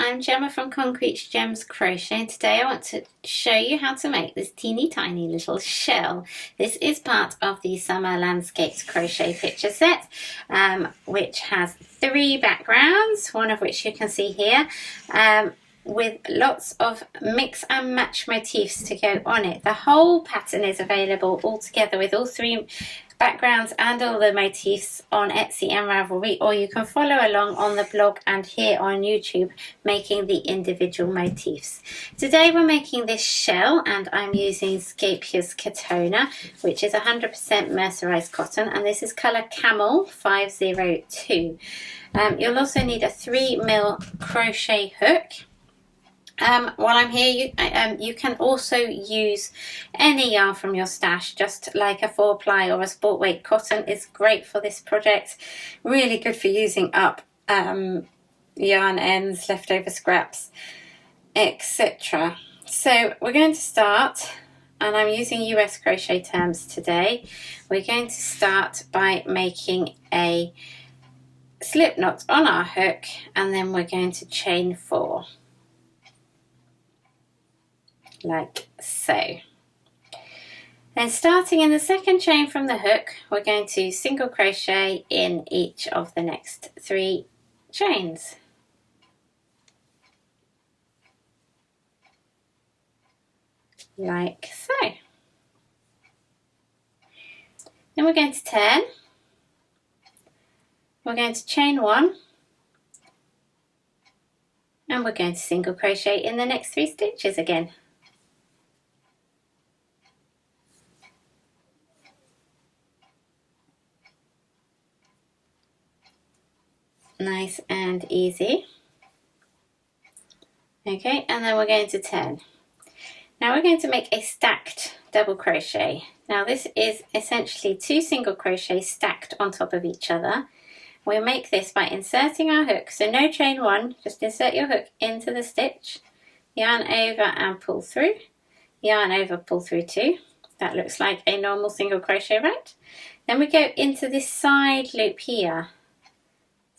I'm Gemma from Concrete Gems Crochet, and today I want to show you how to make this teeny tiny little shell. This is part of the Summer Landscapes crochet picture set, which has 3 backgrounds, one of which you can see here, with lots of mix and match motifs to go on it. The whole pattern is available all together with all 3 backgrounds and all the motifs on Etsy and Ravelry, or you can follow along on the blog and here on YouTube making the individual motifs. Today we're making this shell and I'm using Scapia's Katona, which is 100% mercerized cotton, and this is colour Camel 502. You'll also need a 3mm crochet hook. While I'm here, you can also use any yarn from your stash, just like a 4-ply or a sport weight cotton is great for this project. Really good for using up yarn ends, leftover scraps, etc. So we're going to start, and I'm using US crochet terms today. We're going to start by making a slip knot on our hook, and then we're going to chain 4. Like so. Then starting in the second chain from the hook, we're going to single crochet in each of the next 3 chains. Like so. Then we're going to turn. We're going to chain 1. And we're going to single crochet in the next 3 stitches again. Nice and easy. Okay, and then we're going to turn. Now we're going to make a stacked double crochet. Now this is essentially 2 single crochets stacked on top of each other. We'll make this by inserting our hook, so no chain 1, just insert your hook into the stitch, yarn over and pull through, yarn over, pull through 2. That looks like a normal single crochet, right? Then we go into this side loop here.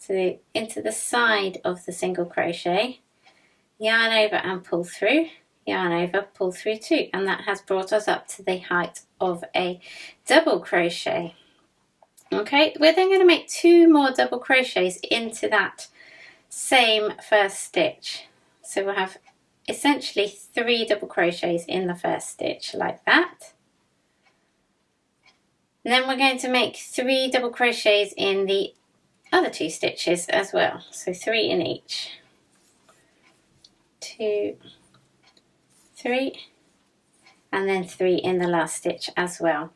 So into the side of the single crochet, yarn over and pull through, yarn over, pull through 2, and that has brought us up to the height of a double crochet. Okay, we're then going to make 2 more double crochets into that same first stitch. So we'll have essentially 3 double crochets in the first stitch like that. And then we're going to make 3 double crochets in the other 2 stitches as well, so 3 in each. 2, 3, and then 3 in the last stitch as well.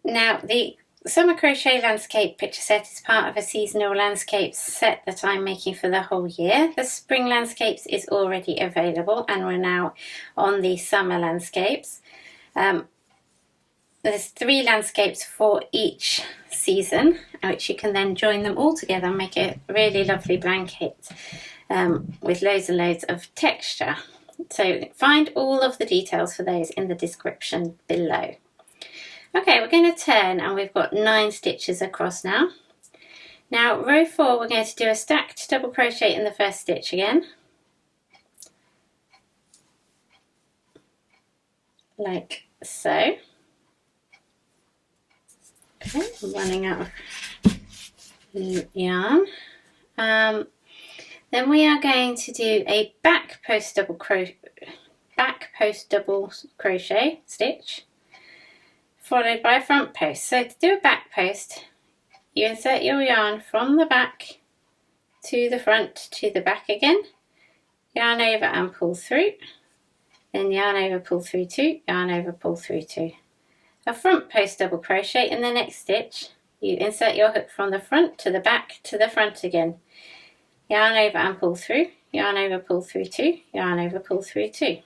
Now the Summer Crochet Landscape picture set is part of a seasonal landscapes set that I'm making for the whole year. The Spring Landscapes is already available and we're now on the Summer Landscapes. There's 3 landscapes for each season, which you can then join them all together and make a really lovely blanket with loads and loads of texture. So find all of the details for those in the description below. Okay, we're going to turn and we've got 9 stitches across now. Now row 4, we're going to do a stacked double crochet in the first stitch again. Like so. Okay, I'm running out of yarn. Then we are going to do a back post double crochet stitch, followed by a front post. So to do a back post, you insert your yarn from the back to the front to the back again, yarn over and pull through, then yarn over, pull through 2, yarn over, pull through 2. A front post double crochet in the next stitch, you insert your hook from the front to the back to the front again, yarn over and pull through, yarn over, pull through 2, yarn over, pull through 2.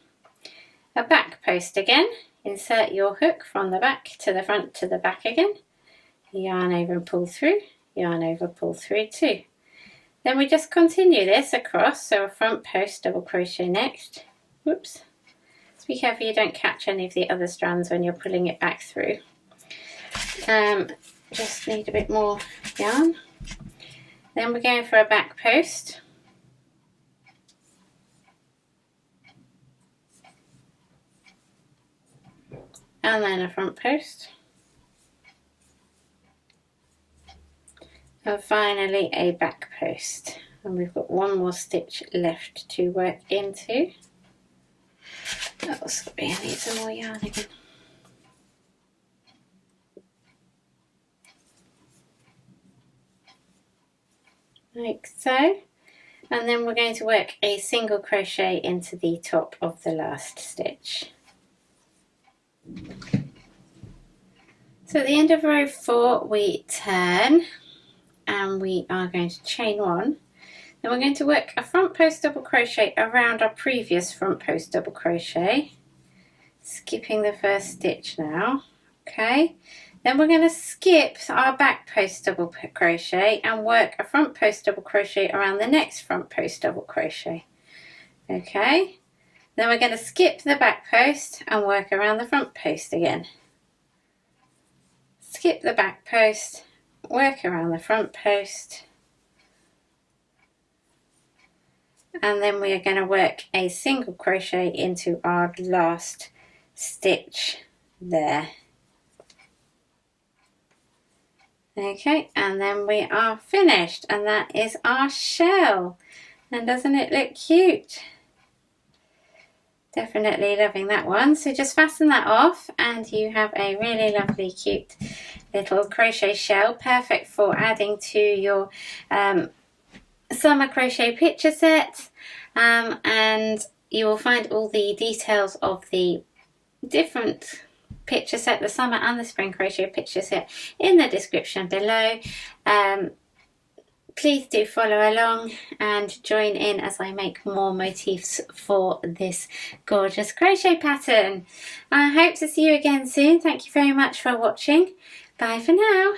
A back post again, insert your hook from the back to the front to the back again, yarn over and pull through, yarn over, pull through 2. Then we just continue this across, so a front post double crochet next. Whoops. Be careful you don't catch any of the other strands when you're pulling it back through. Just need a bit more yarn. Then we're going for a back post. and then a front post, and finally a back post. And we've got one more stitch left to work into. Oh sorry, I need some more yarn again. Like so. And then we're going to work a single crochet into the top of the last stitch. So at the end of row 4 we turn and we are going to chain 1. Then we're going to work a front post double crochet around our previous front post double crochet, skipping the first stitch now. Okay, then we're going to skip our back post double crochet and work a front post double crochet around the next front post double crochet. Okay, then we're going to skip the back post and work around the front post again. Skip the back post, work around the front post, and then we are going to work a single crochet into our last stitch there. Okay, and then we are finished, and that is our shell. And doesn't it look cute? Definitely loving that one. So just fasten that off and you have a really lovely cute little crochet shell, perfect for adding to your summer crochet picture set. And you will find all the details of the different picture set, the summer and the spring crochet picture set, in the description below. Please do follow along and join in as I make more motifs for this gorgeous crochet pattern. I hope to see you again soon. Thank you very much for watching. Bye for now.